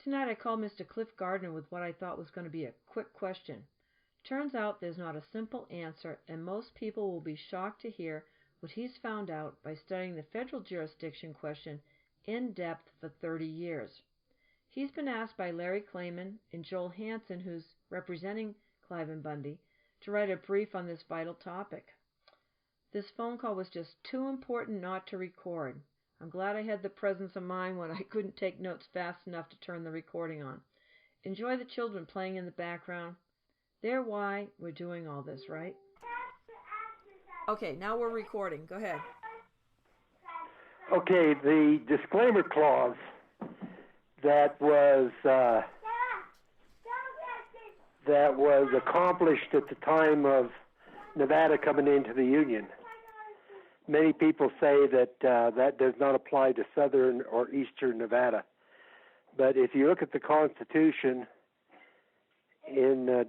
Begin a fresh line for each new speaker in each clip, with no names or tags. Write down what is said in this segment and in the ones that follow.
tonight I called Mr. Cliff Gardner with what I thought was going to be a quick question. Turns out there's not a simple answer, and most people will be shocked to hear what he's found out by studying the federal jurisdiction question in depth for 30 years. He's been asked by Larry Klayman and Joel Hansen, who's representing Cliven Bundy, to write a brief on this vital topic. This phone call was just too important not to record. I'm glad I had the presence of mind when I couldn't take notes fast enough to turn the recording on. Enjoy the children playing in the background. They're why we're doing all this, right? Okay, now we're recording. Go ahead.
Okay, the disclaimer clause that was accomplished at the time of Nevada coming into the Union. Many people say that that does not apply to southern or eastern Nevada. But if you look at the Constitution in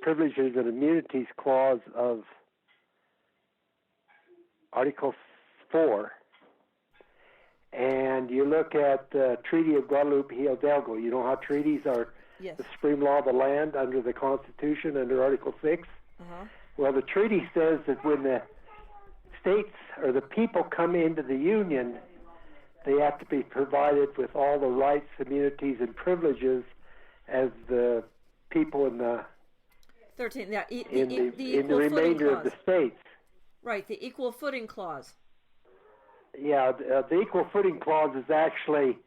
Privileges and Immunities Clause of Article 4, and you look at the Treaty of Guadalupe Hidalgo, you know how treaties are the supreme law of the land under the Constitution, under Article 6? Well, the treaty says that when the states or the people come into the Union, they have to be provided with all the rights, immunities, and privileges as the people in the
13,
in the remainder of the states.
Right, the equal footing clause.
Yeah, the equal footing clause is actually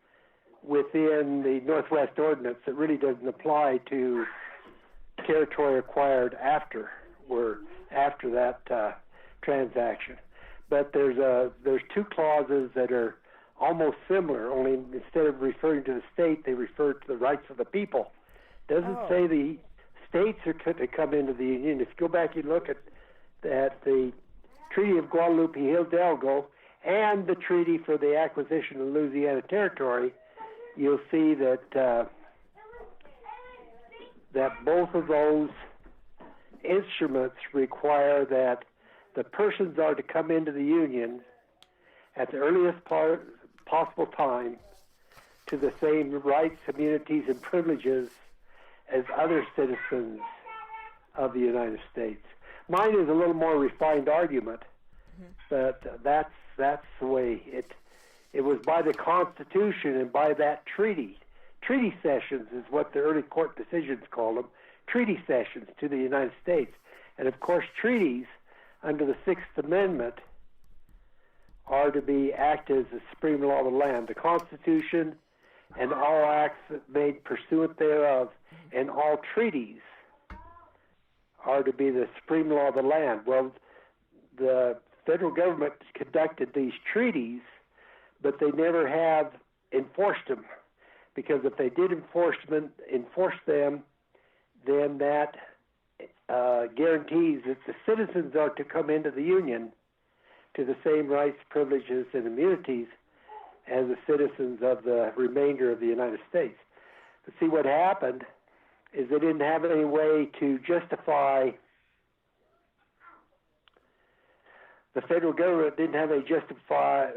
within the Northwest Ordinance. It really doesn't apply to territory acquired after that transaction. But there's two clauses that are almost similar, only instead of referring to the state, they refer to the rights of the people. Doesn't say the states are to come into the Union. If you go back and look at the Treaty of Guadalupe Hidalgo and the Treaty for the Acquisition of Louisiana Territory, you'll see that that both of those instruments require that the persons are to come into the Union at the earliest possible time to the same rights, immunities, and privileges as other citizens of the United States. Mine is a little more refined argument, but that's the way it was by the Constitution and by that treaty. Treaty sessions is what the early court decisions called them, treaty sessions to the United States. And of course, treaties under the Sixth Amendment are to be acted as the supreme law of the land. The Constitution and all acts made pursuant thereof and all treaties are to be the supreme law of the land. Well, the federal government conducted these treaties, but they never have enforced them, because if they did enforce them, then that guarantees that the citizens are to come into the Union to the same rights, privileges, and immunities as the citizens of the remainder of the United States. But see, what happened is they didn't have any way to justify, the federal government didn't have a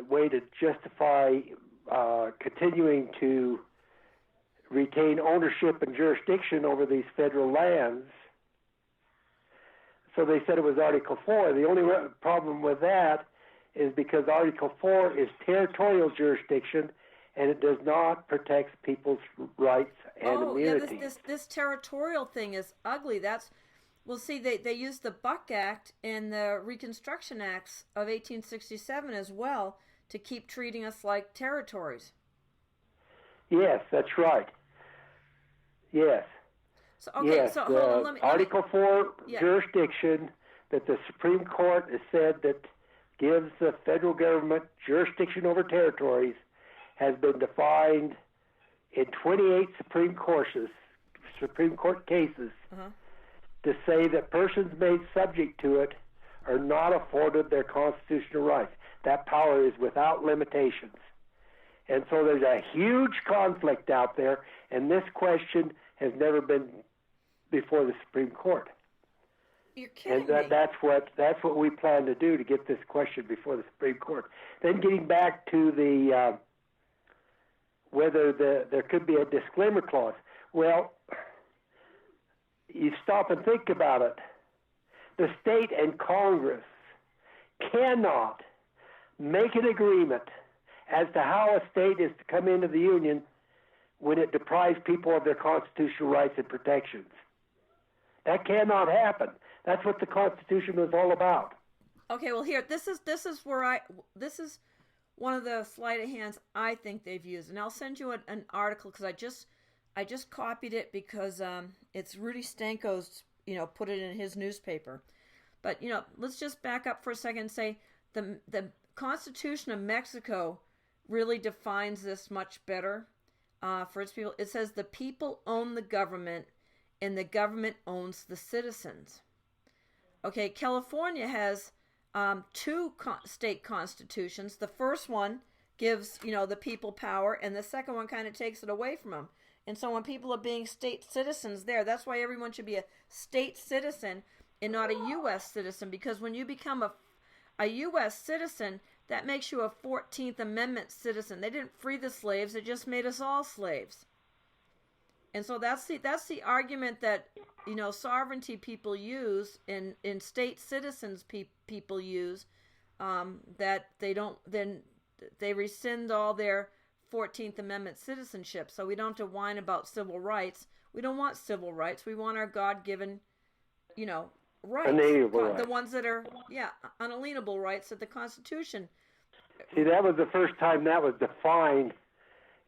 way to justify continuing to retain ownership and jurisdiction over these federal lands. So they said it was Article 4. The only problem with that is because Article 4 is territorial jurisdiction, and it does not protect people's rights and immunities.
Yeah, this territorial thing is ugly. Well, see, they used the Buck Act and the Reconstruction Acts of 1867 as well to keep treating us like territories.
Yes, that's right. Yes.
So, okay,
yes,
so hold on,
Article 4 jurisdiction that the Supreme Court has said that gives the federal government jurisdiction over territories has been defined in 28 Supreme Court cases to say that persons made subject to it are not afforded their constitutional rights. That power is without limitations. And so there's a huge conflict out there, and this question has never been before the Supreme Court.
You're kidding
me. That's what we plan to do, to get this question before the Supreme Court. Then getting back to whether there could be a disclaimer clause. Well, you stop and think about it. The state and Congress cannot make an agreement as to how a state is to come into the Union when it deprives people of their constitutional rights and protections. That cannot happen. That's what the Constitution was all about.
Okay, well here, this is one of the sleight of hands I think they've used, and I'll send you an article because I just copied it because it's Rudy Stanko's, put it in his newspaper. But let's just back up for a second and say the Constitution of Mexico really defines this much better for its people. It says the people own the government and the government owns the citizens. Okay, California has two state constitutions. The first one gives, the people power, and the second one kind of takes it away from them. And so when people are being state citizens there, that's why everyone should be a state citizen and not a U.S. citizen, because when you become a U.S. citizen, that makes you a 14th Amendment citizen. They didn't free the slaves, they just made us all slaves. And so that's the argument that, sovereignty people use and state citizens people use, that they rescind all their 14th Amendment citizenship. So we don't have to whine about civil rights. We don't want civil rights. We want our God-given, rights.
Unalienable rights.
The ones that are, unalienable rights that the Constitution.
See, that was the first time that was defined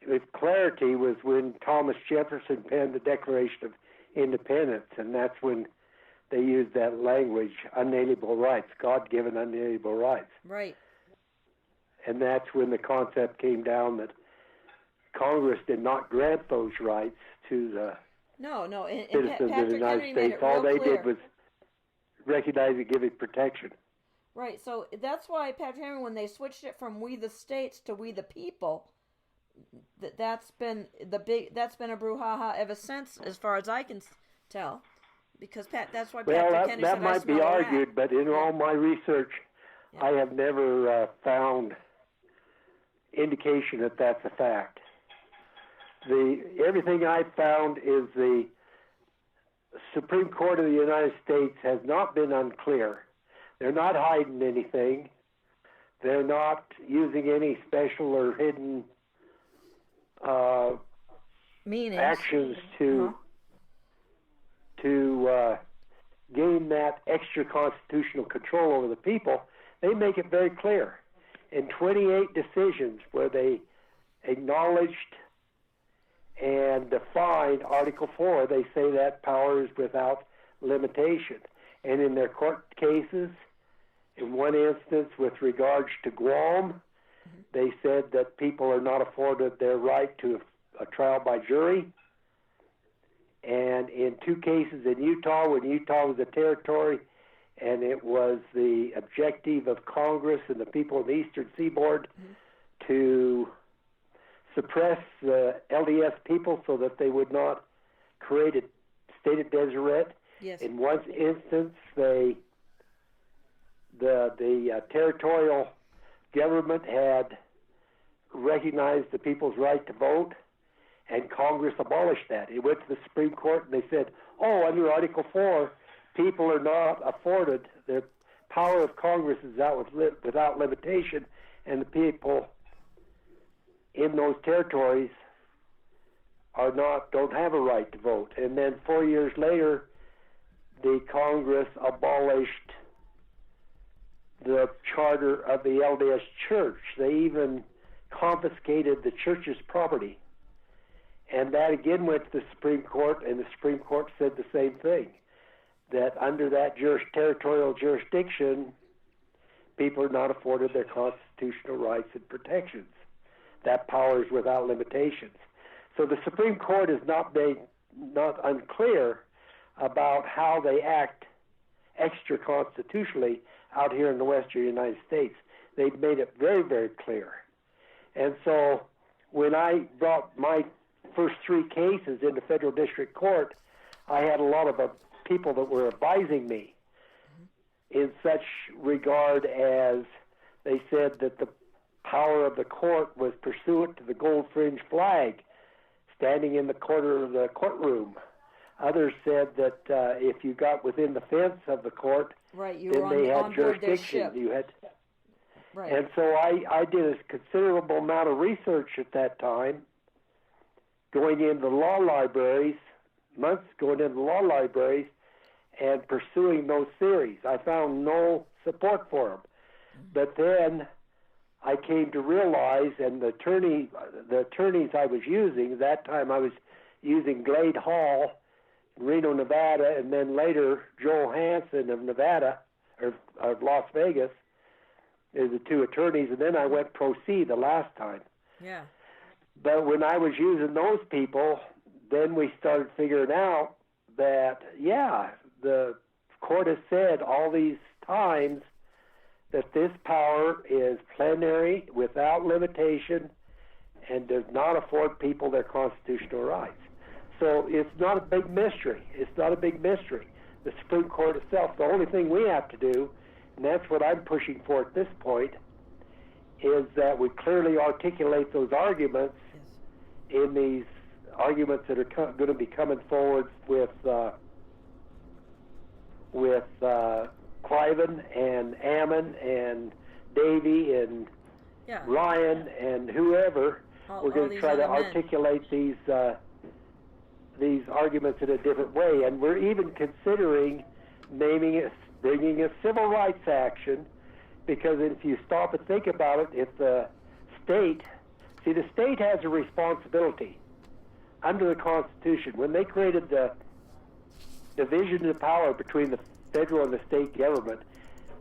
with clarity was when Thomas Jefferson penned the Declaration of Independence, and that's when they used that language, unalienable rights, God-given unalienable rights.
Right.
And that's when the concept came down that Congress did not grant those rights to the citizens of the United States. All they did was recognize and give it protection.
Right. So that's why Patrick Henry, when they switched it from "we the states" to "we the people," that's been a brouhaha ever since, as far as I can tell. Because that's why Patrick Henry said,
that might be argued, but in all my research, I have never found indication that that's a fact. Everything I found is the Supreme Court of the United States has not been unclear. They're not hiding anything. They're not using any special or hidden
meanings,
actions to gain that extra constitutional control over the people. They make it very clear in 28 decisions where they acknowledged and defined Article 4. They say that power is without limitation. And in their court cases, in one instance with regards to Guam, they said that people are not afforded their right to a trial by jury. And in two cases in Utah, when Utah was a territory, and it was the objective of Congress and the people of the Eastern Seaboard to suppress the LDS people so that they would not create a state of Deseret.
Yes.
In one instance, the territorial government had recognized the people's right to vote, and Congress abolished that. It went to the Supreme Court, and they said, under Article 4, people are not afforded, the power of Congress is out without limitation, and the people in those territories don't have a right to vote. And then 4 years later, the Congress abolished the charter of the LDS Church. They even confiscated the church's property. And that again went to the Supreme Court, and the Supreme Court said the same thing, that under that territorial jurisdiction, people are not afforded their constitutional rights and protections. That power is without limitations. So the Supreme Court is not unclear about how they act extra constitutionally out here in the western United States. They've made it very, very clear. And so when I brought my first three cases into federal district court, I had a lot of people that were advising me in such regard as they said that the power of the court was pursuant to the gold fringe flag standing in the corner of the courtroom. Others said that if you got within the fence of the court,
right, you
then
were
they had
on board their
jurisdiction.
ship.
You had,
right.
And so I did a considerable amount of research at that time, going into law libraries, months going into law libraries, and pursuing those theories. I found no support for them. But then I came to realize, and the attorneys I was using, at that time I was using Glade Hall, Reno, Nevada, and then later Joel Hansen of Nevada, or of Las Vegas, is the two attorneys, and then I went pro se the last time.
Yeah.
But when I was using those people, then we started figuring out that, yeah, the court has said all these times that this power is plenary, without limitation, and does not afford people their constitutional rights. So it's not a big mystery. It's not a big mystery. The Supreme Court itself, the only thing we have to do, and that's what I'm pushing for at this point, is that we clearly articulate those arguments in these arguments that are going to be coming forward with Cliven and Ammon and Davey and Ryan and whoever. We're going to try to articulate these arguments in a different way, and we're even considering bringing a civil rights action, because if you stop and think about it, if the state has a responsibility under the Constitution. When they created the division of power between the federal and the state government,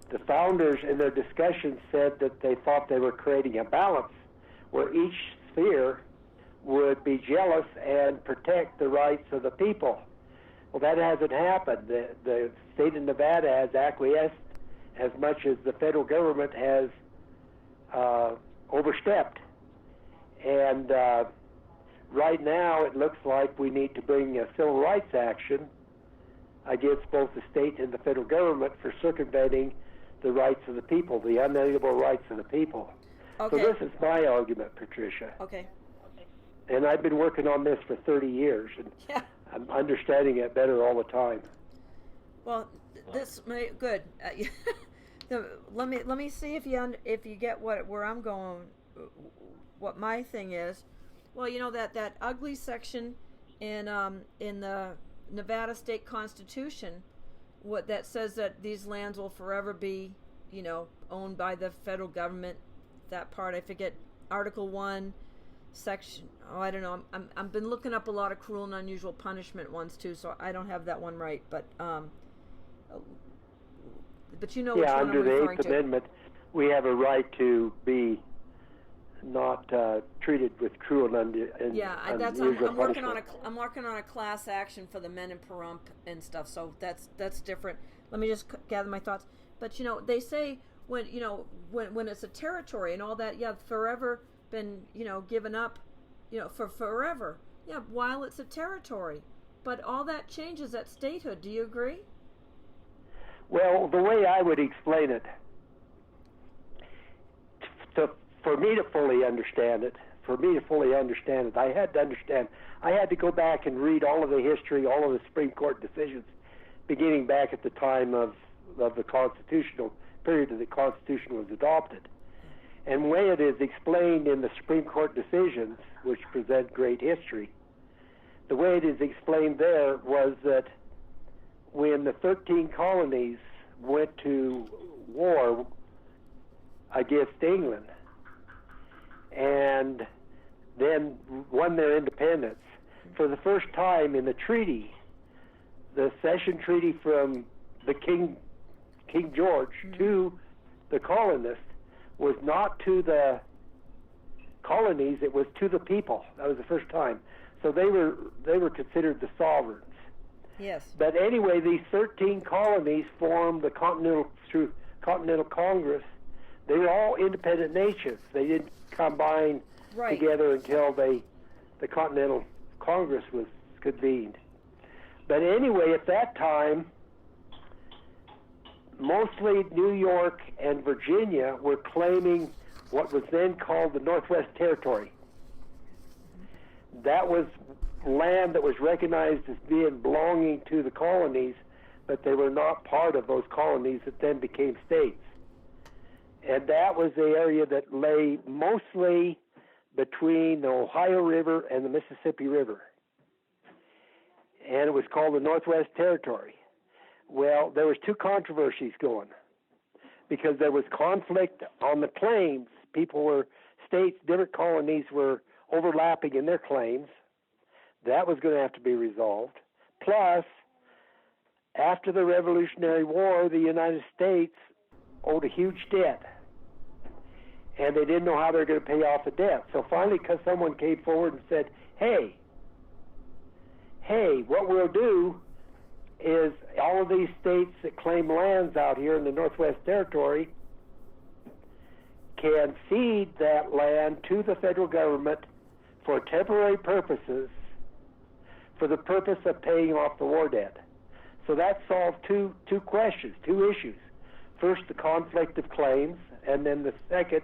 the founders in their discussions said that they thought they were creating a balance where each sphere would be jealous and protect the rights of the people. Well, that hasn't happened. The state of Nevada has acquiesced as much as the federal government has overstepped. And right now it looks like we need to bring a civil rights action against both the state and the federal government for circumventing the rights of the people, the unalienable rights of the people.
Okay.
So this is my argument, Patricia.
Okay.
And I've been working on this for 30 years, and I'm understanding it better all the time.
Well, this good. Let me see if you get where I'm going. What my thing is. Well, you know that ugly section in the Nevada State Constitution, what that says that these lands will forever be, owned by the federal government. That part I forget. Article 1. Section, I don't know. I've been looking up a lot of cruel and unusual punishment ones too, so I don't have that one right. But you know which one I'm referring to. Yeah,
under the Eighth Amendment, we have a right to be not treated with cruel and unusual punishment.
I'm working on a class action for the men in Pahrump and stuff. So that's different. Let me just gather my thoughts. But they say when it's a territory and all that, forever been given up for forever, while it's a territory, but all that changes at statehood. Do you agree?
Well, the way I would explain it, for me to fully understand it, I had to go back and read all of the history, all of the Supreme Court decisions, beginning back at the time of the constitutional period that the Constitution was adopted. And the way it is explained in the Supreme Court decisions, which present great history, the way it is explained there was that when the 13 colonies went to war against England and then won their independence, for the first time in the treaty, the cession treaty from the King George to the colonists, was not to the colonies, it was to the people. That was the first time. So they were considered the sovereigns.
Yes.
But anyway, these 13 colonies formed the Continental Congress. They were all independent nations. They didn't combine together until the Continental Congress was convened. But anyway, at that time, mostly New York and Virginia were claiming what was then called the Northwest Territory. That was land that was recognized as being belonging to the colonies, but they were not part of those colonies that then became states. And that was the area that lay mostly between the Ohio River and the Mississippi River. And it was called the Northwest Territory. Well, there was two controversies going, because there was conflict on the claims. States, different colonies were overlapping in their claims. That was going to have to be resolved. Plus, after the Revolutionary War, the United States owed a huge debt, and they didn't know how they were going to pay off the debt. So finally, because someone came forward and said, hey, what we'll do is all of these states that claim lands out here in the Northwest Territory can cede that land to the federal government for temporary purposes, for the purpose of paying off the war debt. So that solved two issues. First, the conflict of claims, and then the second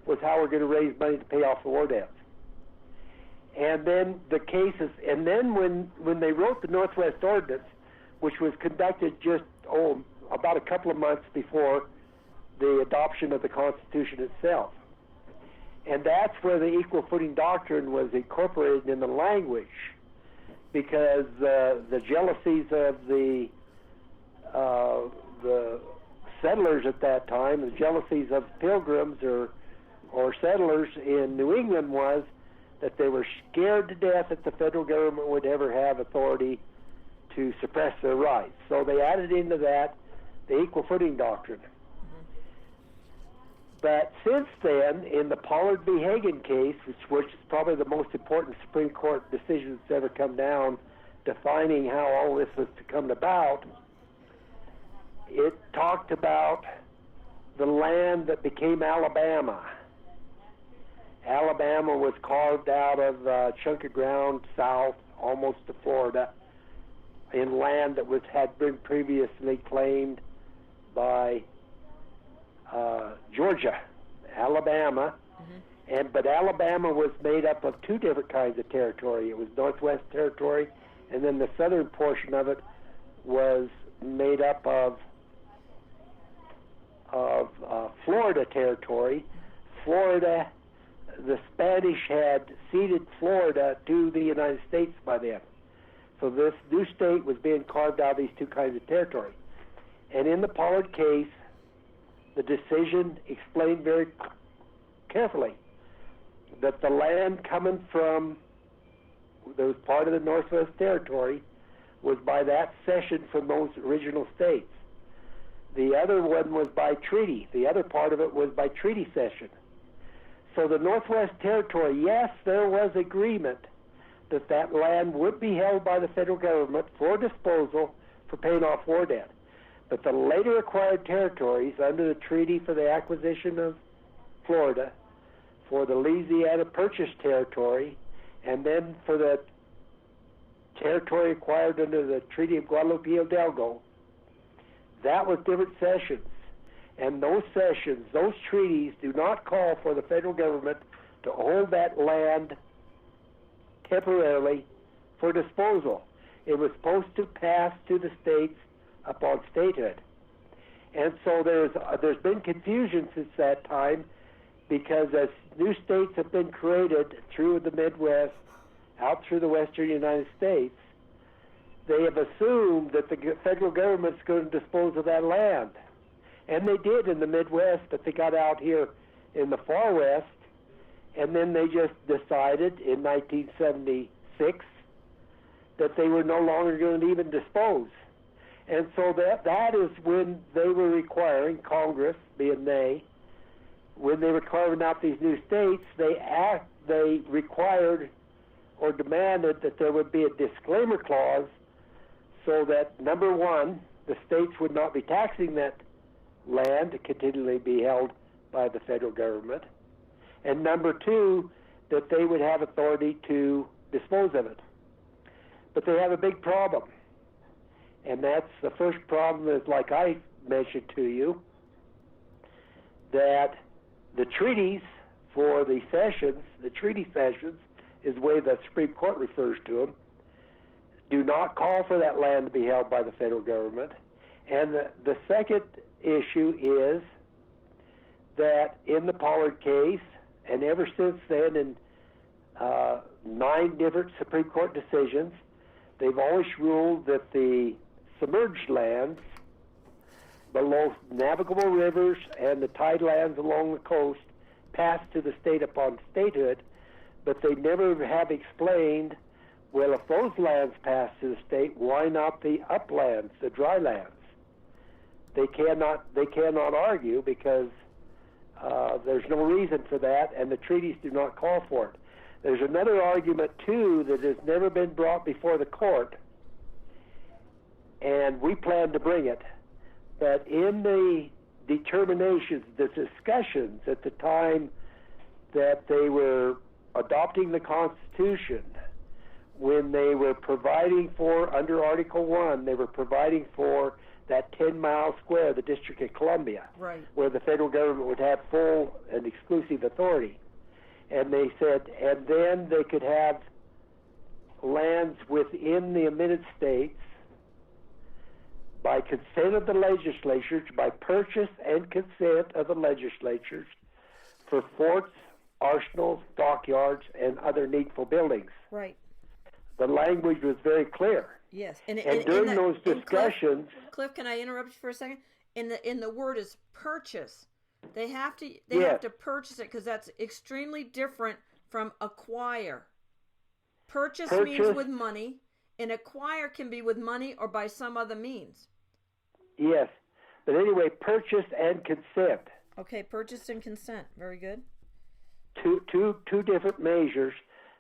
was how we're going to raise money to pay off the war debts. And then the cases, and then when they wrote the Northwest Ordinance, which was conducted just about a couple of months before the adoption of the Constitution itself. And that's where the equal footing doctrine was incorporated in the language, because the jealousies of the settlers at that time, the jealousies of pilgrims or settlers in New England, was that they were scared to death that the federal government would ever have authority to suppress their rights. So they added into that the equal footing doctrine. But since then, in the Pollard v. Hagan case, which is probably the most important Supreme Court decision that's ever come down defining how all this was to come about, it talked about the land that became Alabama. Alabama was carved out of a chunk of ground south, almost to Florida, in land that had been previously claimed by Georgia, Alabama, but Alabama was made up of two different kinds of territory. It was Northwest Territory, and then the southern portion of it was made up of Florida Territory. Florida, the Spanish had ceded Florida to the United States by then. So this new state was being carved out of these two kinds of territory. And in the Pollard case, the decision explained very carefully that the land coming from, that was part of the Northwest Territory, was by that cession from those original states. The other one was by treaty. The other part of it was by treaty cession. So the Northwest Territory, yes, there was agreement that that land would be held by the federal government for disposal for paying off war debt. But the later acquired territories under the Treaty for the Acquisition of Florida, for the Louisiana Purchase Territory, and then for the territory acquired under the Treaty of Guadalupe Hidalgo, that was different cessions. And those cessions, those treaties, do not call for the federal government to hold that land temporarily for disposal. It was supposed to pass to the states upon statehood. And so there's been confusion since that time, because as new states have been created through the Midwest, out through the western United States, they have assumed that the federal government's going to dispose of that land. And they did in the Midwest, but they got out here in the far west, and then they just decided in 1976 that they were no longer going to even dispose. And so that is when they were requiring, Congress being they, when they were carving out these new states, they required or demanded that there would be a disclaimer clause so that, number one, the states would not be taxing that land to continually be held by the federal government, and number two, that they would have authority to dispose of it. But they have a big problem, and that's the first problem is, like I mentioned to you, that the treaties for the sessions, the treaty sessions, is the way the Supreme Court refers to them, do not call for that land to be held by the federal government. And the second issue is that in the Pollard case, and ever since then in 9 different Supreme Court decisions, they've always ruled that the submerged lands below navigable rivers and the tide lands along the coast pass to the state upon statehood, but they never have explained, well, if those lands pass to the state, why not the uplands, the dry lands? They cannot argue because there's no reason for that, and the treaties do not call for it. There's another argument, too, that has never been brought before the court, and we plan to bring it. But in the determinations, the discussions at the time that they were adopting the Constitution, when they were providing for, under Article 1, they were providing for that 10-mile square, the District of Columbia,
right,
where the federal government would have full and exclusive authority. And they said, and then they could have lands within the admitted states by consent of the legislatures, by purchase and consent of the legislatures, for forts, arsenals, dockyards, and other needful buildings.
right.
The language was very clear.
Yes,
And during those discussions,
Cliff, can I interrupt you for a second? In the word is purchase. They have to purchase it because that's extremely different from acquire. Purchase means with money, and acquire can be with money or by some other means.
yes. But anyway, purchase and consent.
Okay, purchase and consent. Very good.
Two different measures.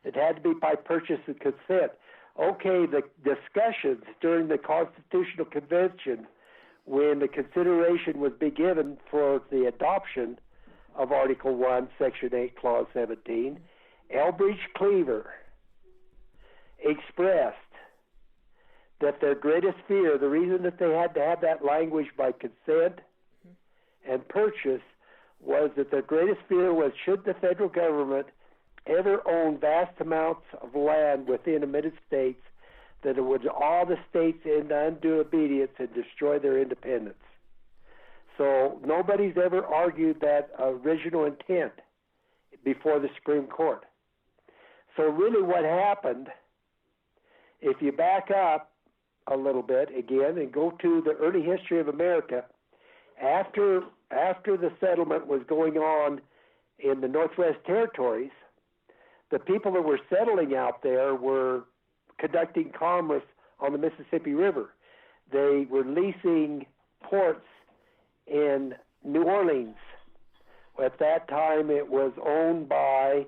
It had to be by purchase and consent. Okay, the discussions during the Constitutional Convention, when the consideration was be given for the adoption of Article 1, Section 8, Clause 17, Elbridge Cleaver expressed that their greatest fear, the reason that they had to have that language by consent and purchase, was that their greatest fear was, should the federal government ever own vast amounts of land within admitted states, that it would awe the states into undue obedience and destroy their independence. So nobody's ever argued that original intent before the Supreme Court. So really what happened, if you back up a little bit again and go to the early history of America, after the settlement was going on in the Northwest Territories, the people that were settling out there were conducting commerce on the Mississippi River. They were leasing ports in New Orleans. At that time, it was owned by,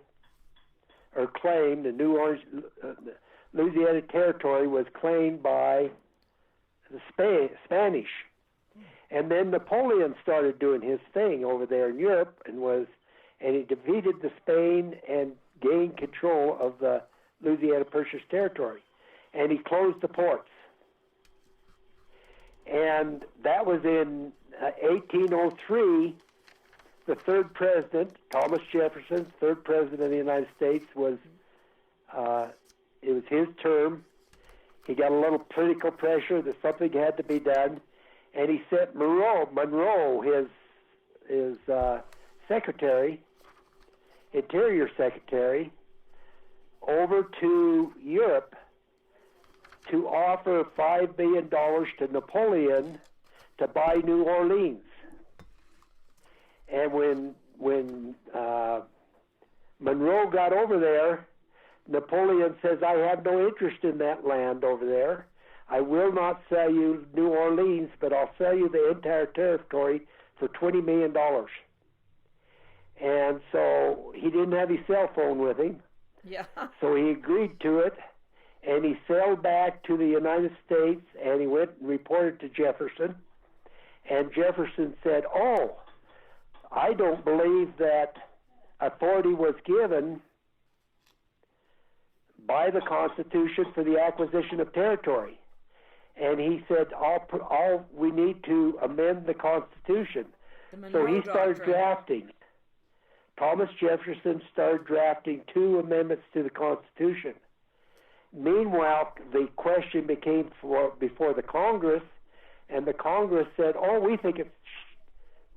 or claimed, the Louisiana Territory was claimed by the Spanish. And then Napoleon started doing his thing over there in Europe, and he defeated the Spain and gained control of the Louisiana Purchase Territory, and he closed the ports. And that was in 1803. The third president, Thomas Jefferson, third president of the United States, it was his term. He got a little political pressure that something had to be done, and he sent Monroe, his secretary, Interior Secretary, over to Europe to offer $5 billion to Napoleon to buy New Orleans. And when Monroe got over there, Napoleon says, I have no interest in that land over there. I will not sell you New Orleans, but I'll sell you the entire territory for $20 million. And so he didn't have his cell phone with him.
Yeah.
So he agreed to it, and he sailed back to the United States, and he went and reported to Jefferson. And Jefferson said, oh, I don't believe that authority was given by the Constitution for the acquisition of territory. And he said, we need to amend the Constitution. So he started drafting. Thomas Jefferson started drafting 2 amendments to the Constitution. Meanwhile, the question became before the Congress, and the Congress said, we think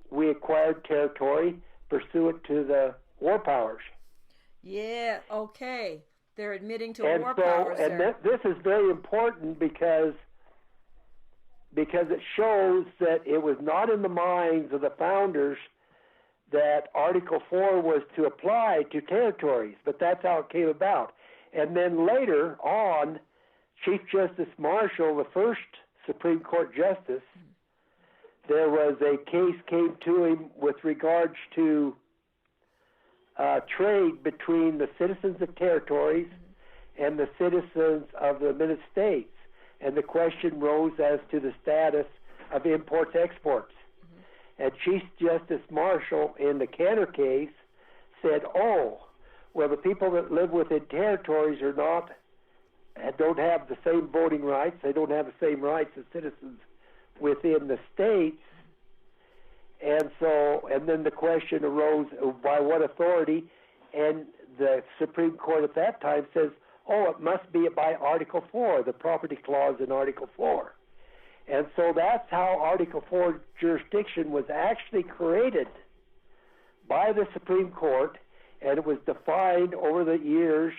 we acquired territory pursuant to the war powers.
Yeah, okay. They're admitting to war
so,
powers
and
there.
this is very important because it shows that it was not in the minds of the founders that Article 4 was to apply to territories, but that's how it came about. And then later on, Chief Justice Marshall, the first Supreme Court justice, there was a case came to him with regards to trade between the citizens of territories and the citizens of the United States. And the question rose as to the status of imports-exports. And Chief Justice Marshall, in the Cantor case, said, the people that live within territories don't have the same voting rights. They don't have the same rights as citizens within the states. And then the question arose, by what authority? And the Supreme Court at that time says, it must be by Article 4, the property clause in Article 4. And so that's how Article 4 jurisdiction was actually created by the Supreme Court, and it was defined over the years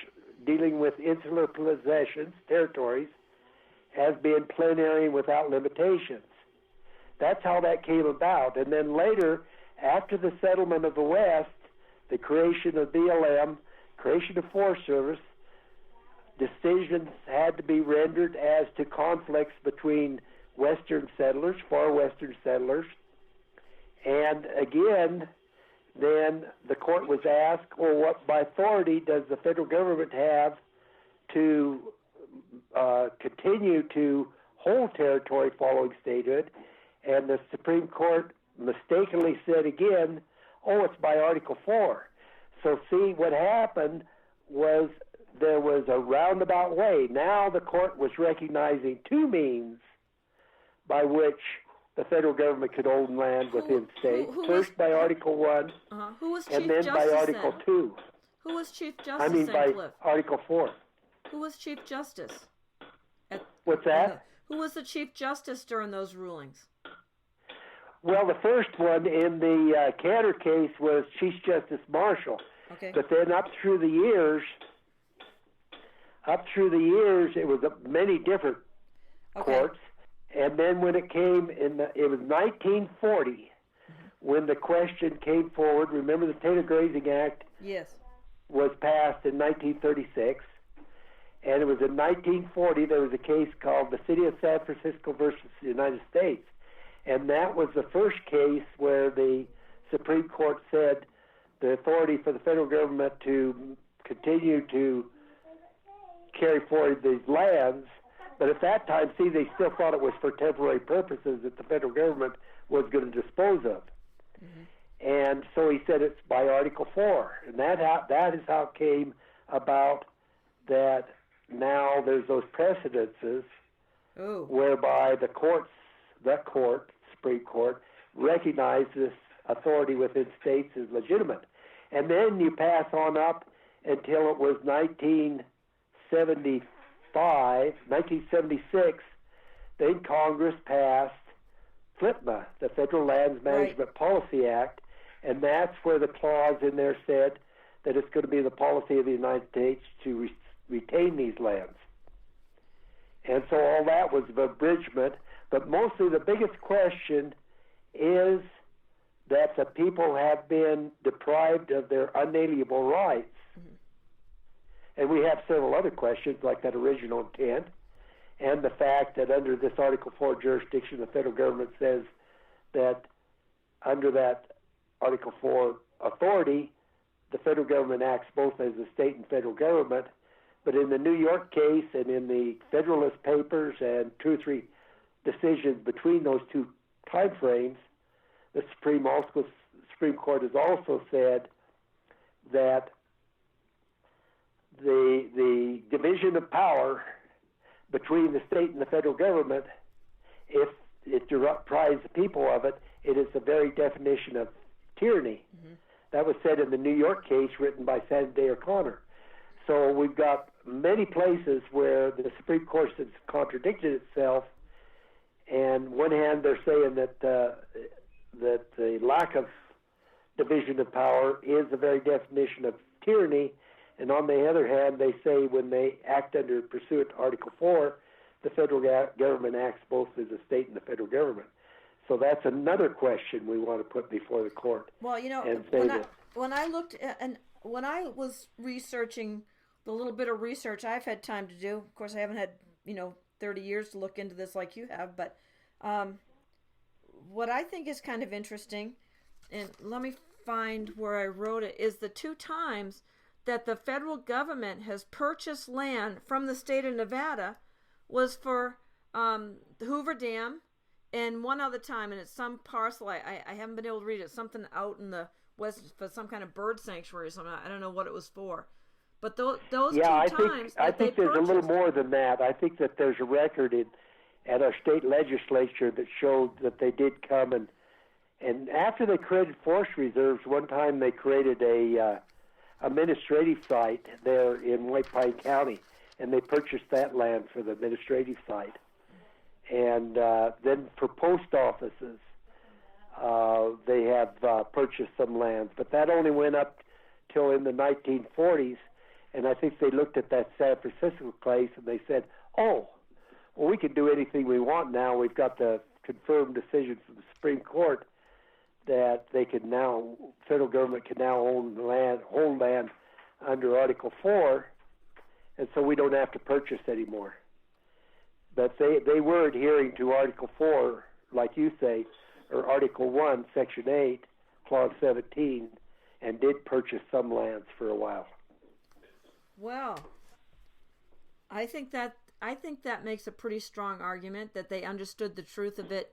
dealing with insular possessions, territories, as being plenary and without limitations. That's how that came about. And then later, after the settlement of the West, the creation of BLM, creation of Forest Service, decisions had to be rendered as to conflicts between Western settlers, far Western settlers. And again, then the court was asked, what by authority does the federal government have to continue to hold territory following statehood? And the Supreme Court mistakenly said again, it's by Article 4. So see, what happened was there was a roundabout way. Now the court was recognizing 2 means by which the federal government could own land within states. First by Article 1,
who was Chief
and then
Justice
by Article
then?
2.
Who was Chief Justice
by
Cliff?
Article 4.
Who was Chief Justice?
What's that?
Who was the Chief Justice during those rulings?
Well, the first one in the Cantor case was Chief Justice Marshall.
Okay.
But then up through the years, it was many different courts. And then when it came it was 1940 when the question came forward. Remember, the Taylor Grazing Act was passed in 1936. And it was in 1940 there was a case called the City of San Francisco versus the United States. And that was the first case where the Supreme Court said the authority for the federal government to continue to carry forward these lands. But at that time, they still thought it was for temporary purposes that the federal government was going to dispose of. And so he said it's by Article 4. And that is how it came about that now there's those precedences whereby the Supreme Court, recognized this authority within states as legitimate. And then you pass on up until it was 1976, then Congress passed FLPMA, the Federal Lands Management Policy Act, and that's where the clause in there said that it's going to be the policy of the United States to retain these lands. And so all that was an abridgment, but mostly the biggest question is that the people have been deprived of their unalienable rights. And we have several other questions, like that original intent, and the fact that under this Article 4 jurisdiction, the federal government says that under that Article 4 authority, the federal government acts both as a state and federal government. But in the New York case and in the Federalist Papers and 2 or 3 decisions between those 2 time frames, the Supreme Court has also said that the division of power between the state and the federal government, if it deprives the people of it, it is the very definition of tyranny. That was said in the New York case written by Sandra Day O'Connor. So we've got many places where the Supreme Court has contradicted itself. And one hand, they're saying that the lack of division of power is the very definition of tyranny. And on the other hand, they say when they act under pursuant to Article 4, the federal government acts both as a state and the federal government. So that's another question we want to put before the court.
Well, you know, when I looked at, and when I was researching the little bit of research I've had time to do, of course I haven't had, 30 years to look into this like you have, but what I think is kind of interesting, and let me find where I wrote it, is the 2 times that the federal government has purchased land from the state of Nevada was for the Hoover Dam, and one other time, and it's some parcel, I haven't been able to read it, something out in the west for some kind of bird sanctuary or something. I don't know what it was for. But those two times
I think there's a little more than that. I think that there's a record at our state legislature that showed that they did come and after they created forest reserves, one time they created a administrative site there in White Pine County, and they purchased that land for the administrative site. And then for post offices, they have purchased some lands, but that only went up till in the 1940s. And I think they looked at that San Francisco case and they said, oh, well, we can do anything we want now. We've got the confirmed decision from the Supreme Court that they can now, federal government can now hold land under Article 4, and so we don't have to purchase anymore. But they were adhering to Article 4, like you say, or Article 1, Section 8, Clause 17, and did purchase some lands for a while.
Well, I think that makes a pretty strong argument that they understood the truth of it.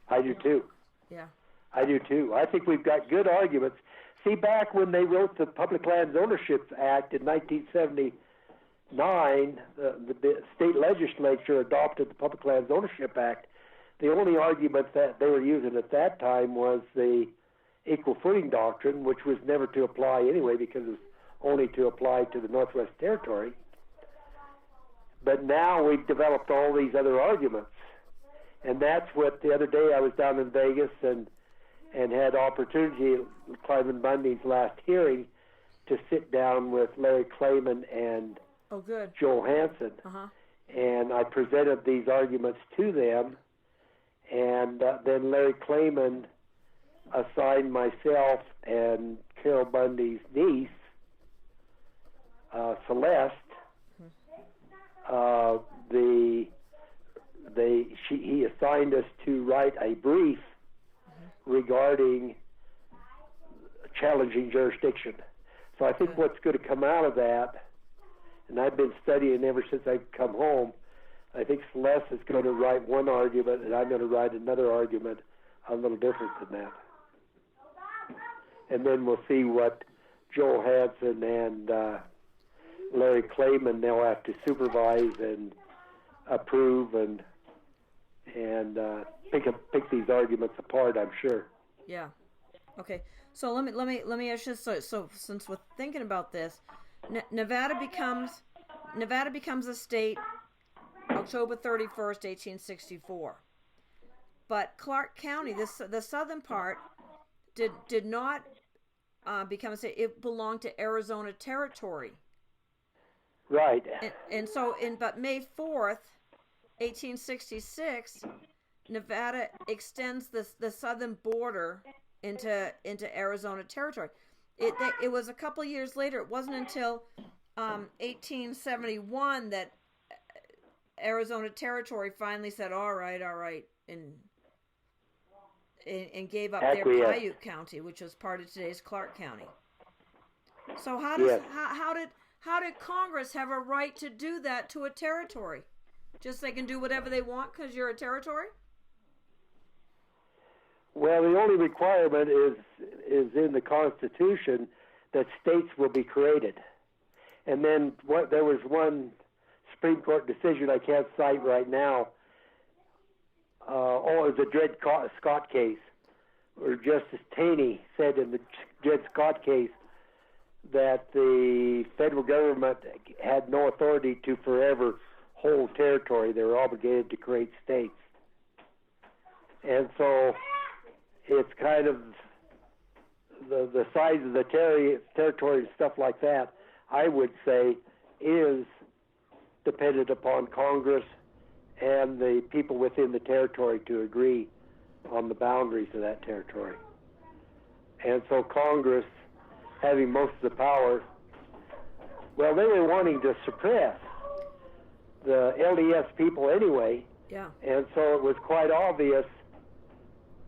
I do too.
Yeah.
I do too. I think we've got good arguments. See, back when they wrote the Public Lands Ownership Act in 1979, the state legislature adopted the Public Lands Ownership Act. The only argument that they were using at that time was the equal footing doctrine, which was never to apply anyway because it was only to apply to the Northwest Territory. But now we've developed all these other arguments. And that's what the other day I was down in Vegas and had opportunity at Cliven Bundy's last hearing to sit down with Larry Clayman and Joel Hansen.
Uh-huh.
And I presented these arguments to them, and then Larry Clayman assigned myself and Carol Bundy's niece, Celeste, he assigned us to write a brief regarding challenging jurisdiction. So I think what's going to come out of that, and I've been studying ever since I've come home, I think Celeste is going to write one argument and I'm going to write another argument a little different than that. And then we'll see what Joel Hansen and Larry Clayman, they'll have to supervise and approve and pick these arguments apart, I'm sure.
Yeah. Okay. So let me ask you this. So since we're thinking about this, Nevada becomes a state October 31st, 1864. But Clark County, the southern part, did not become a state. It belonged to Arizona Territory.
Right.
But May 4th, 1866, Nevada extends the southern border into Arizona Territory. It was a couple years later. It wasn't until 1871 that Arizona Territory finally said, all right, and gave up their Piute County, which was part of today's Clark County. So how did Congress have a right to do that to a territory? Just they can do whatever they want because you're a territory?
Well, the only requirement is in the Constitution that states will be created. And then there was one Supreme Court decision I can't cite right now. It was the Dred Scott case, or Justice Taney said in the Dred Scott case that the federal government had no authority to forever hold territory. They were obligated to create states. And so it's kind of the size of the territory and stuff like that, I would say, is dependent upon Congress and the people within the territory to agree on the boundaries of that territory. And so Congress, having most of the power, well, they were wanting to suppress the LDS people anyway.
Yeah.
And so it was quite obvious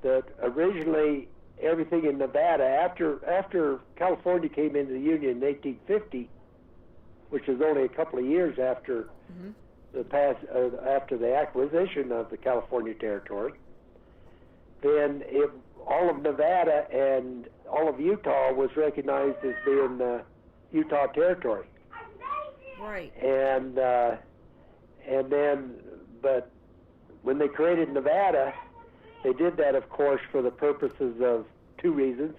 that originally everything in Nevada, after California came into the Union in 1850, which is only a couple of years after after the acquisition of the California territory, then all of Nevada and all of Utah was recognized as being Utah territory.
Right.
And then, but when they created Nevada, they did that, of course, for the purposes of two reasons.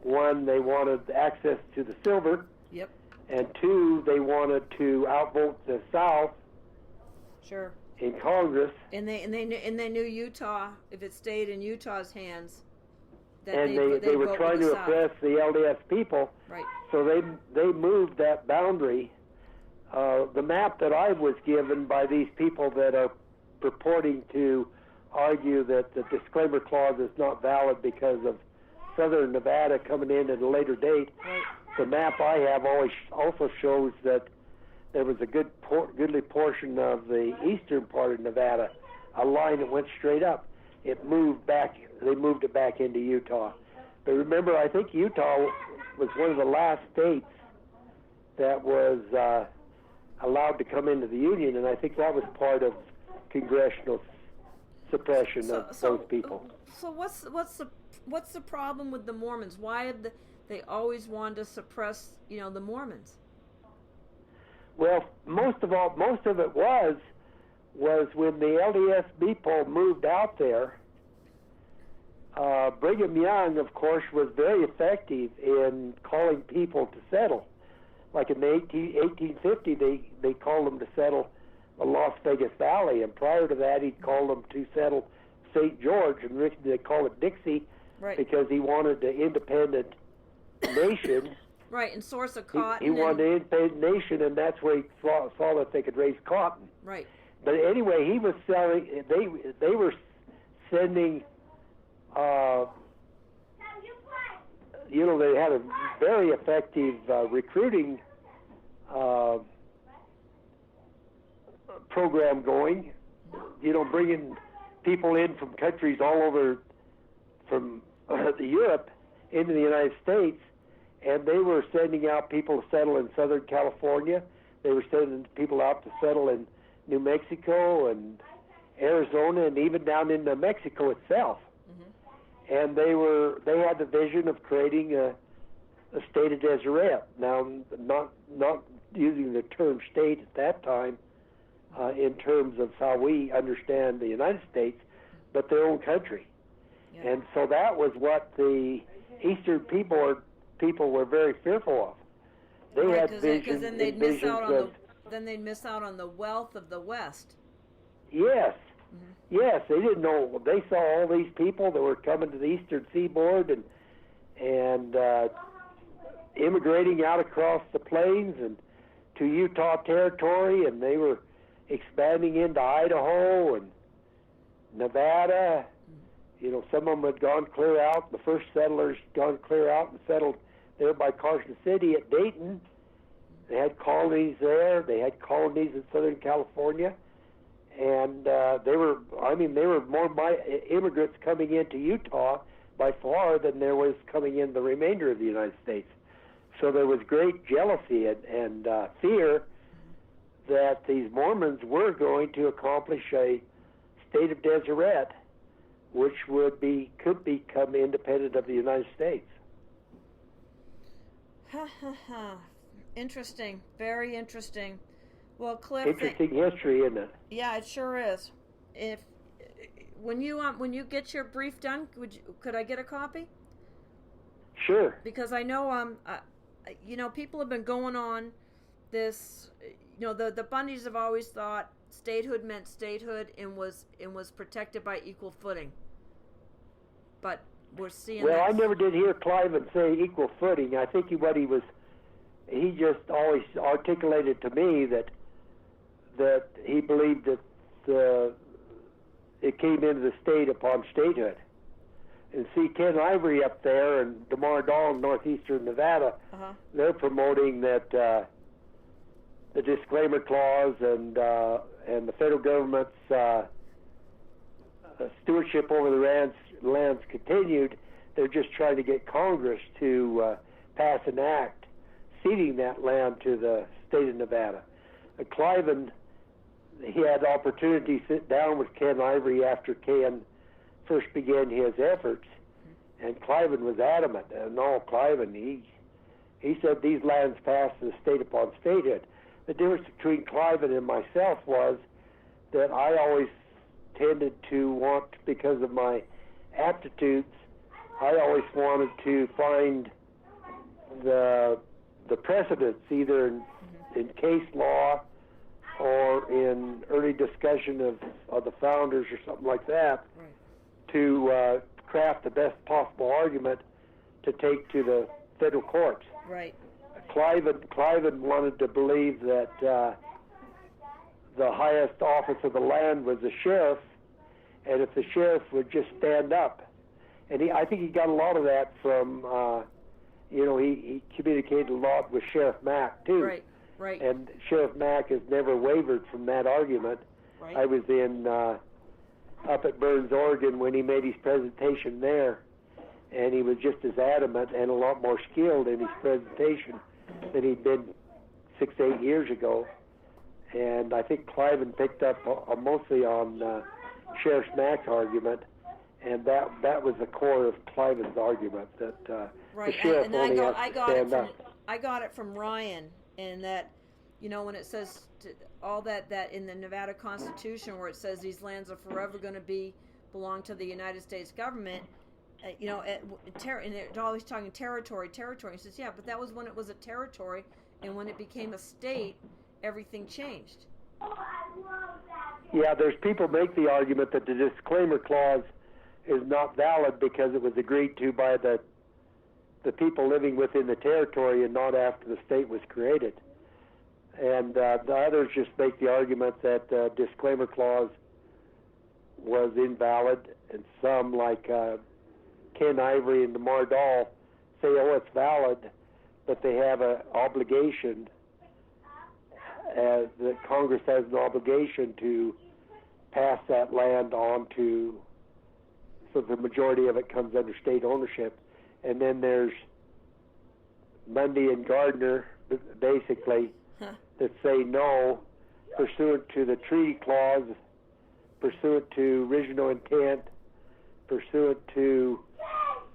One, they wanted access to the silver.
Yep.
And two, they wanted to outvote the South.
Sure.
In Congress.
And they knew Utah, if it stayed in Utah's hands, that
and they were trying to oppress the LDS people.
Right.
So they moved that boundary. The map that I was given by these people that are purporting to argue that the disclaimer clause is not valid because of southern Nevada coming in at a later date.
Right.
The map I have also shows that there was a goodly portion of the eastern part of Nevada, a line that went straight up. It moved back. They moved it back into Utah. But remember, I think Utah was one of the last states that was allowed to come into the Union, and I think that was part of congressional suppression of those people.
So what's the problem with the Mormons? Why have they always wanted to suppress, the Mormons?
Well, most of it was when the LDS people moved out there. Brigham Young, of course, was very effective in calling people to settle. Like in the 1850, they called them to settle the Las Vegas Valley, and prior to that, he'd called them to settle St. George, and they call it Dixie,
right,
because he wanted an independent nation.
Right, and source of cotton.
He wanted an independent nation, and that's where he saw that they could raise cotton.
Right.
But anyway, he was selling. They were sending. They had a very effective recruiting program going. Bringing people in from countries all over, from Europe into the United States. And they were sending out people to settle in Southern California. They were sending people out to settle in New Mexico and Arizona, and even down into Mexico itself. Mm-hmm. And they had the vision of creating a state of Deseret. Now, not using the term state at that time in terms of how we understand the United States, but their own country. Yeah. And so that was what the Eastern people were very fearful of. They had visions. Because then they'd miss
out on the wealth of the West.
Yes, mm-hmm. Yes. They didn't know. They saw all these people that were coming to the Eastern Seaboard and immigrating out across the plains and to Utah territory, and they were expanding into Idaho and Nevada. Some of them had gone clear out. The first settlers gone clear out and settled there by Carson City at Dayton. They had colonies there. They had colonies in Southern California, and they were more immigrants coming into Utah by far than there was coming in the remainder of the United States. So there was great jealousy and fear that these Mormons were going to accomplish a state of Deseret, which could become independent of the United States.
Interesting, very interesting. Well, Cliff,
interesting history, isn't it?
Yeah, it sure is. when you get your brief done, could I get a copy?
Sure.
Because I know people have been going on this. The Bundys have always thought statehood meant statehood and was protected by equal footing. But we're seeing.
Well,
that.
I never did hear Cliven say equal footing. I think he just always articulated to me that he believed that it came into the state upon statehood. And see, Ken Ivory up there and DeMar Dahl in northeastern Nevada, they're promoting that the disclaimer clause and the federal government's stewardship over the lands continued. They're just trying to get Congress to pass an act ceding that land to the state of Nevada. Cliven, he had the opportunity to sit down with Ken Ivory after Ken first began his efforts, and Cliven was adamant. No, Cliven, he said these lands pass to the state upon statehood. The difference between Cliven and myself was that I always tended to want, because of my aptitudes, I always wanted to find the precedents, either in case law or in early discussion of the founders or something like that,
right,
to craft the best possible argument to take to the federal courts.
Right.
Cliven wanted to believe that the highest office of the land was the sheriff, and if the sheriff would just stand up, and I think he got a lot of that from, he communicated a lot with Sheriff Mack too.
Right. Right.
And Sheriff Mack has never wavered from that argument.
Right.
I was up at Burns, Oregon when he made his presentation there, and he was just as adamant and a lot more skilled in his presentation than he'd been 6-8 years ago. And I think Cliven picked up mostly on Sheriff Mack's argument, and that was the core of Cliven's argument, that the sheriff only has to stand up.
I got it from Ryan, and that, when it says all that in the Nevada Constitution, where it says these lands are forever going to belong to the United States government, and they're always talking territory. He says, yeah, but that was when it was a territory, and when it became a state, everything changed.
Yeah, there's people make the argument that the disclaimer clause is not valid because it was agreed to by the people living within the territory and not after the state was created. And the others just make the argument that the disclaimer clause was invalid, and some, like Ken Ivory and DeMar Dahl, say, it's valid, but they have an obligation, that Congress has an obligation to pass that land on so the majority of it comes under state ownership. And then there's Mundy and Gardner, basically, that say no, pursuant to the treaty clause, pursuant to original intent, pursuant to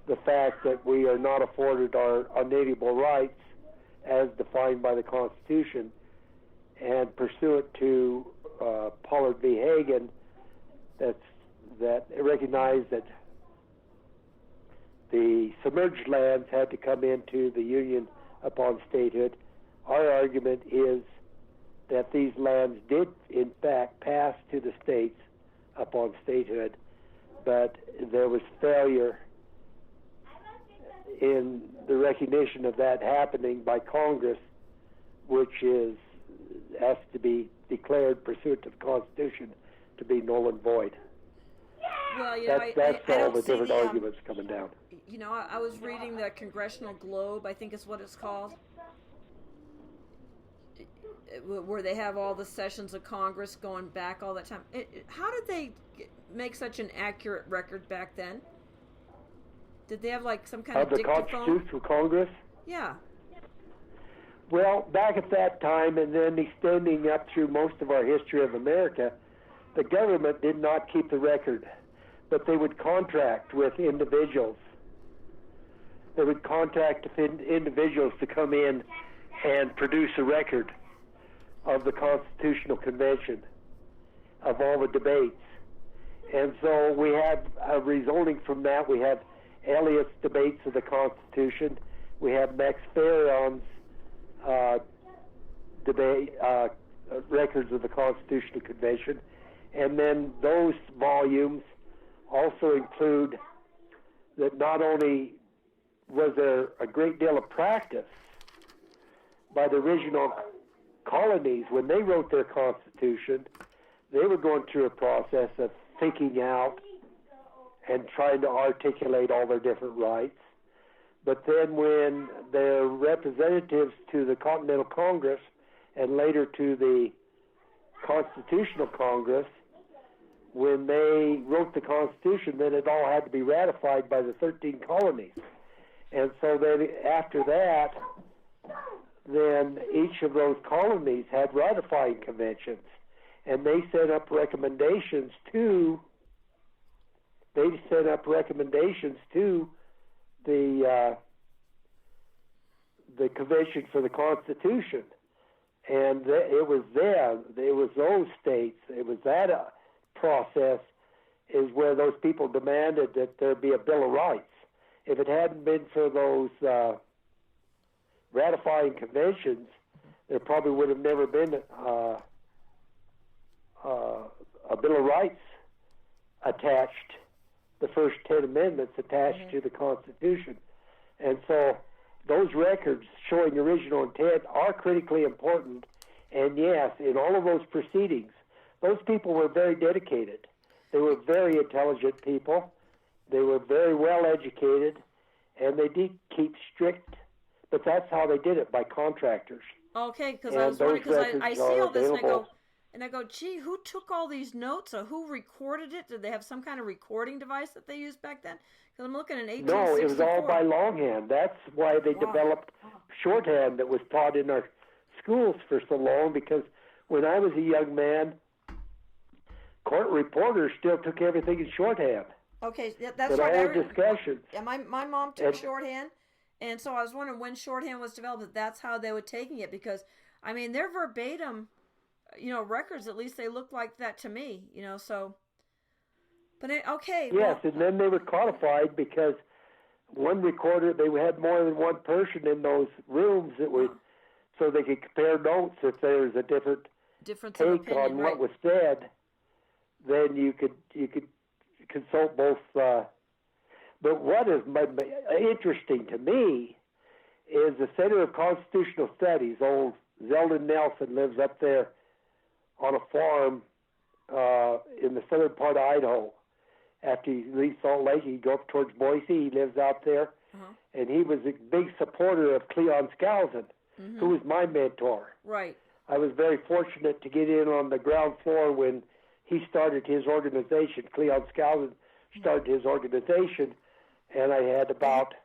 the fact that we are not afforded our unalienable rights as defined by the Constitution, and pursuant to Pollard v. Hagen, that recognized that the submerged lands had to come into the Union upon statehood. Our argument is that these lands did, in fact, pass to the states upon statehood, but there was failure in the recognition of that happening by Congress, which has to be declared pursuant to the Constitution to be null and void.
Well,
that's all the different arguments coming down.
I was reading the Congressional Globe, I think is what it's called, where they have all the sessions of Congress going back all that time. How did they make such an accurate record back then? Did they have like some kind of dictaphone?
Of the Constitutional Congress?
Yeah.
Well, back at that time, and then extending up through most of our history of America, the government did not keep the record, but they would contract with individuals. They would contract individuals to come in and produce a record of the Constitutional Convention, of all the debates. And so we had, resulting from that, we had Eliot's debates of the Constitution. We have Max Farion's debate, records of the Constitutional Convention. And then those volumes also include that not only was there a great deal of practice by the original colonies when they wrote their Constitution, they were going through a process of thinking out and trying to articulate all their different rights. But then when their representatives to the Continental Congress and later to the Constitutional Congress, when they wrote the Constitution, then it all had to be ratified by the 13 colonies. And so then after that, then each of those colonies had ratifying conventions. And they set up recommendations to the Convention for the Constitution. And it was those states, it was that process is where those people demanded that there be a Bill of Rights. If it hadn't been for those ratifying conventions, there probably would have never been a Bill of Rights attached, the first 10 amendments attached to the Constitution. And so those records showing original intent are critically important. And yes, in all of those proceedings, those people were very dedicated. They were very intelligent people. They were very well educated, and they did keep strict, but that's how they did it, by contractors.
Okay, because I was wondering, because I see all this and I go, gee, who took all these notes, or who recorded it? Did they have some kind of recording device that they used back then? Because I'm looking at 1864.
No, it was all by longhand. That's why they developed shorthand that was taught in our schools for so long, because when I was a young man, court reporters still took everything in shorthand.
Okay, that's right.
All the discussions.
Yeah, my mom took shorthand, and so I was wondering when shorthand was developed, that's how they were taking it, because, I mean, they're verbatim, records, at least they look like that to me, so. But, okay.
Yes, and then they were codified because one recorder, they had more than one person in those rooms that were, so they could compare notes if there was a different take on what was said. Then you could consult both. But what is interesting to me is the Center of Constitutional Studies. Old Zeldin Nelson lives up there on a farm in the southern part of Idaho. After he leaves Salt Lake, he'd go up towards Boise. He lives out there. And he was a big supporter of Cleon Skousen, who was my mentor.
Right.
I was very fortunate to get in on the ground floor when he started his organization. Cleon Skousen started his organization, and I had about...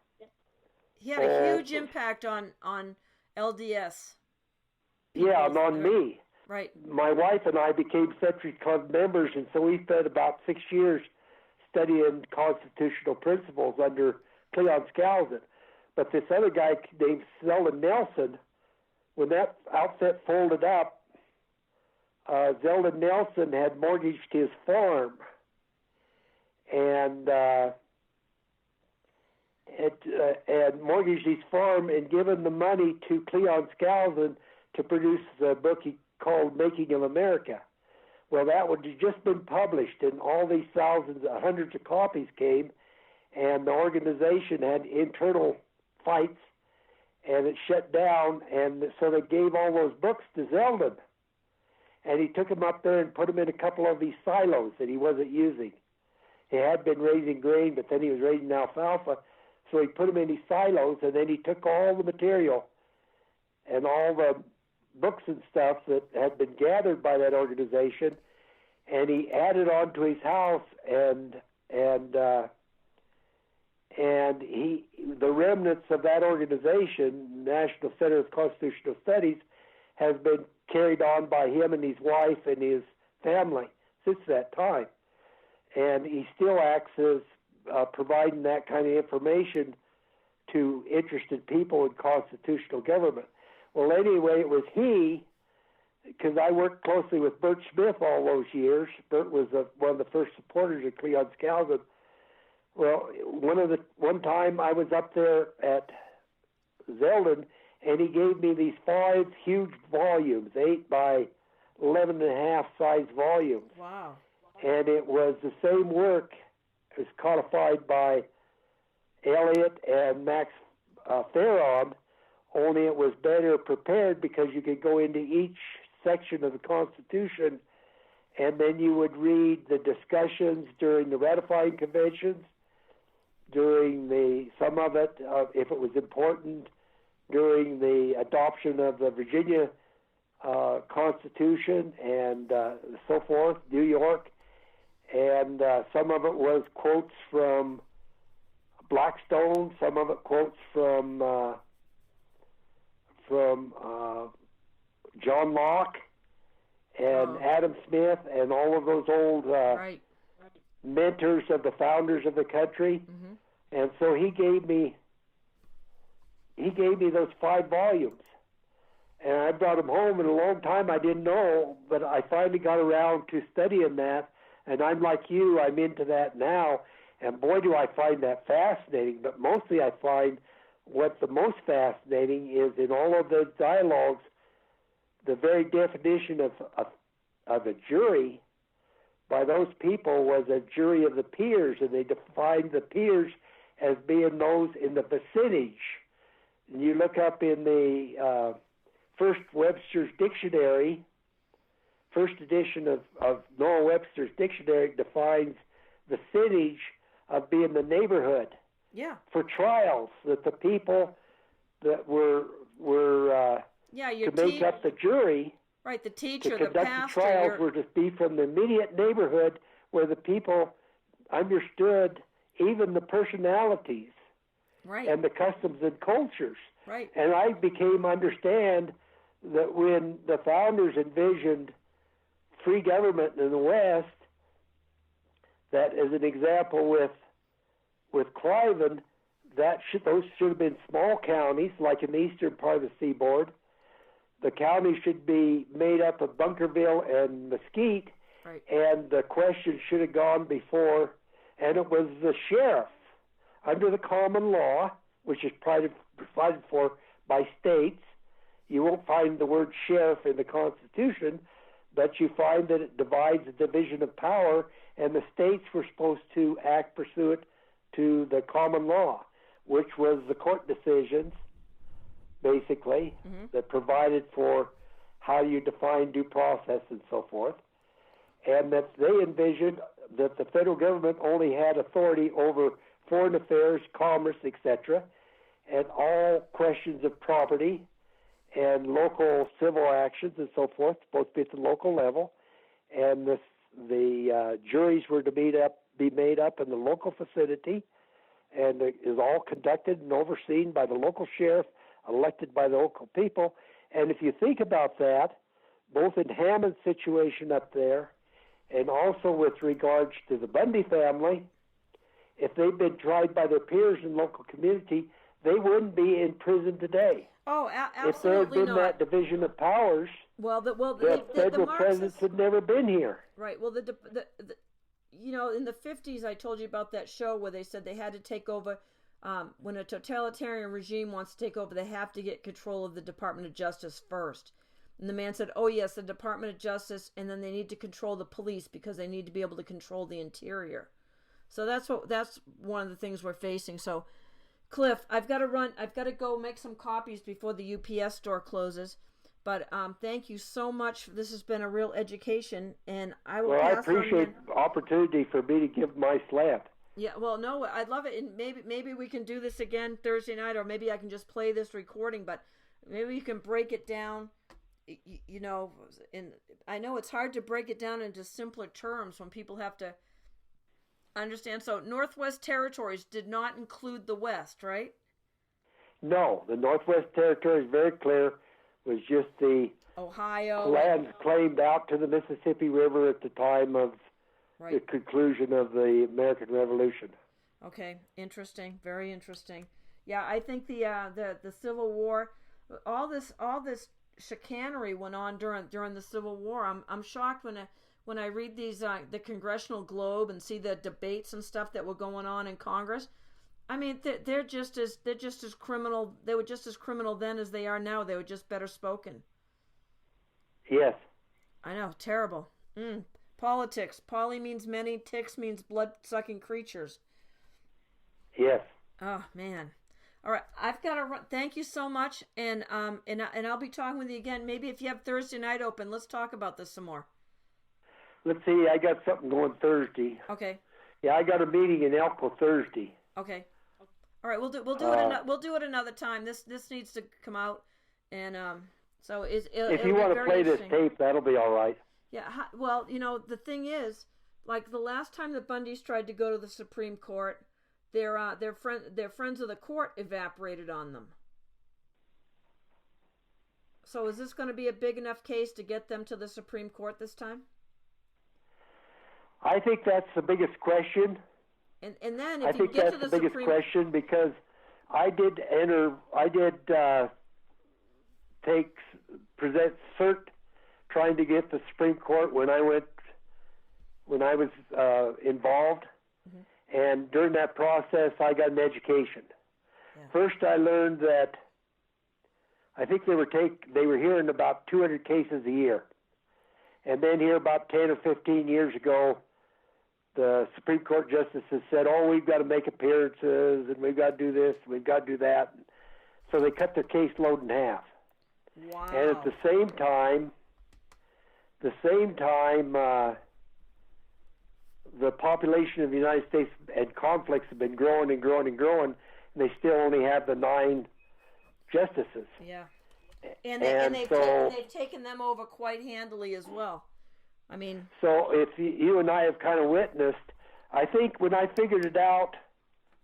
He had a huge impact on LDS.
Yeah, and on me.
Right.
My wife and I became Century Club members, and so we spent about 6 years studying constitutional principles under Cleon Skousen. But this other guy named Zeldin Nelson, when that outfit folded up, Zeldin Nelson had mortgaged his farm, and mortgaged his farm and given the money to Cleon Skousen to produce the book he called Making of America. Well, that had just been published, and all these thousands, hundreds of copies came, and the organization had internal fights, and it shut down, and so they gave all those books to Zeldin. And he took them up there and put them in a couple of these silos that he wasn't using. He had been raising grain, but then he was raising alfalfa, so he put them in these silos, and then he took all the material and all the books and stuff that had been gathered by that organization, and he added on to his house, and the remnants of that organization, National Center of Constitutional Studies, has been carried on by him and his wife and his family since that time. And he still acts as providing that kind of information to interested people in constitutional government. Well, anyway, it was he because I worked closely with Bert Smith all those years. Bert was one of the first supporters of Cleon's Calvin. Well, one time I was up there at Zeldin, and he gave me these 5 huge volumes, 8 by 11.5 size volumes.
Wow.
And it was the same work. It was codified by Eliot and Max Theron, only it was better prepared because you could go into each section of the Constitution, and then you would read the discussions during the ratifying conventions, during some of it, if it was important, during the adoption of the Virginia Constitution and so forth, New York, and some of it was quotes from Blackstone, some of it quotes from John Locke and Adam Smith and all of those old
Right.
mentors of the founders of the country.
Mm-hmm.
And so he gave me those 5 volumes, and I brought them home. In a long time I didn't know, but I finally got around to studying that. And I'm like you, I'm into that now, and boy, do I find that fascinating. But mostly I find what the most fascinating is in all of those dialogues, the very definition of a jury by those people was a jury of the peers, and they defined the peers as being those in the vicinage. And you look up in the first Webster's Dictionary, first edition of Noah Webster's Dictionary defines vicinage of being the neighborhood.
Yeah.
For trials, that the people that were to make up the jury,
right, the
to
teacher, the
conduct
pastor,
the trials were to be from the immediate neighborhood where the people understood even the personalities
right,
and the customs and cultures.
right,
And I became understand that when the founders envisioned free government in the West, that as an example with Cliven, those should have been small counties, like in the eastern part of the seaboard. The county should be made up of Bunkerville and Mesquite,
right,
and the question should have gone before, and it was the sheriff under the common law, which is provided for by states. You won't find the word sheriff in the Constitution, but you find that it divides the division of power, and the states were supposed to act pursuant to the common law, which was the court decisions, basically,
mm-hmm.
that provided for how you define due process and so forth, and that they envisioned that the federal government only had authority over foreign affairs, commerce, etc., and all questions of property and local civil actions and so forth, supposed to be at the local level, and the juries were to be made up in the local vicinity, and it is all conducted and overseen by the local sheriff, elected by the local people. And if you think about that, both in Hammond's situation up there, and also with regards to the Bundy family, if they'd been tried by their peers in local community, they wouldn't be in prison today.
Oh, absolutely
if there had been
not.
that division of powers, the federal presence had never been here.
Right. Well, the in the 50s, I told you about that show where they said they had to take over. When a totalitarian regime wants to take over, they have to get control of the Department of Justice first. And the man said, oh, yes, the Department of Justice, and then they need to control the police because they need to be able to control the interior. So that's one of the things we're facing. So, Cliff, I've got to go make some copies before the UPS store closes. But thank you so much. This has been a real education, and I will. Well,
I appreciate the opportunity for me to give my slant.
Yeah, well, no, I'd love it, and maybe we can do this again Thursday night, or maybe I can just play this recording. But maybe you can break it down. And I know it's hard to break it down into simpler terms when people have to understand. So Northwest Territories did not include the West, right? No,
the Northwest Territories, very clear, was just the
Ohio
lands claimed out to the Mississippi River at the time of the conclusion of the American Revolution.
Okay, interesting, very interesting. Yeah, I think the Civil War, all this chicanery went on during the Civil War. I'm shocked when I read these the Congressional Globe and see the debates and stuff that were going on in Congress. I mean, they're just as criminal. They were just as criminal then as they are now. They were just better spoken.
Yes.
I know, terrible. Politics. Poly means many. Ticks means blood-sucking creatures.
Yes.
Oh man. All right, I've got to run. Thank you so much, and I'll be talking with you again. Maybe if you have Thursday night open, let's talk about this some more.
Let's see. I got something going Thursday.
Okay.
Yeah, I got a meeting in Elko Thursday.
Okay. All right, we'll do it another time. This needs to come out, and so
if you want to play this tape, that'll be all right.
Yeah. Well, the thing is, like the last time the Bundys tried to go to the Supreme Court, their friends of the court evaporated on them. So is this going to be a big enough case to get them to the Supreme Court this time?
I think that's the biggest question.
And then if you get to the Supreme, I think that's the biggest
question, because I did present cert trying to get the Supreme Court when I was involved. Mm-hmm. And during that process, I got an education. Yeah. First, I learned that I think they were hearing about 200 cases a year. And then here about 10 or 15 years ago, the Supreme Court justices said, we've got to make appearances, and we've got to do this, and we've got to do that. So they cut their caseload in half.
Wow.
And at the same time, the population of the United States and conflicts have been growing and growing and growing, and they still only have the 9 justices.
Yeah. And they've taken them over quite handily as well. I mean,
so if you and I have kind of witnessed, I think when I figured it out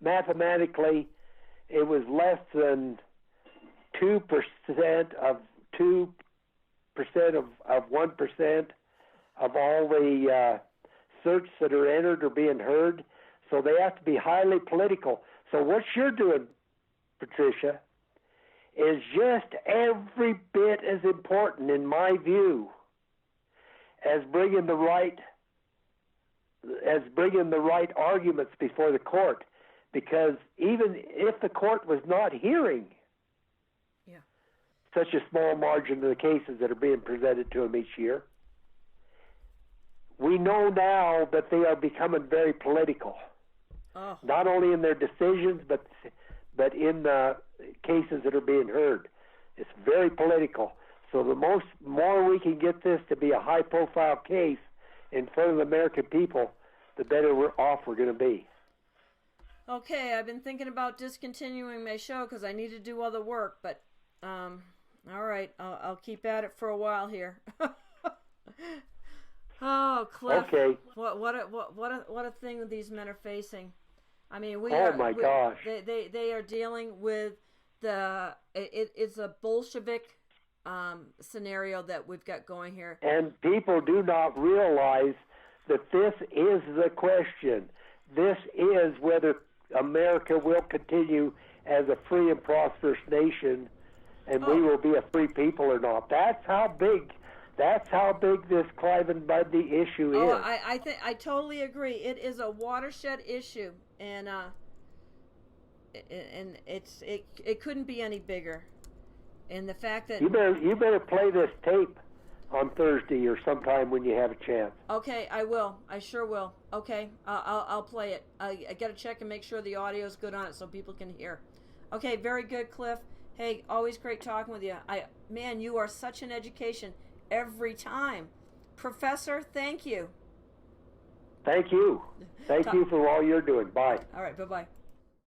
mathematically, it was less than 2% of 2% of 1% of all the certs that are entered or being heard. So they have to be highly political. So what you're doing, Patricia, is just every bit as important, in my view, as bringing the right arguments before the court, because even if the court was not hearing such a small margin of the cases that are being presented to them each year, we know now that they are becoming very political, not only in their decisions but in the cases that are being heard. It's very political. So the more we can get this to be a high-profile case in front of the American people, the better off we're going to be.
Okay, I've been thinking about discontinuing my show because I need to do other work, but all right, I'll keep at it for a while here. Oh, Cliff!
Okay.
What a thing these men are facing. I mean,
gosh!
They are dealing with it's a Bolshevik scenario that we've got going here.
And people do not realize that this is the question. This is whether America will continue as a free and prosperous nation, and we will be a free people or not. That's how big this Clive and Bundy issue is.
I totally agree. It is a watershed issue, and it couldn't be any bigger. And the fact that
you better play this tape on Thursday or sometime when you have a chance.
Okay, I will. I sure will. Okay, I'll play it. I got to check and make sure the audio is good on it so people can hear. Okay, very good, Cliff. Hey, always great talking with you. Man, you are such an education every time. Professor, thank you.
Thank you. Thank you for all you're doing. Bye.
All right, bye-bye.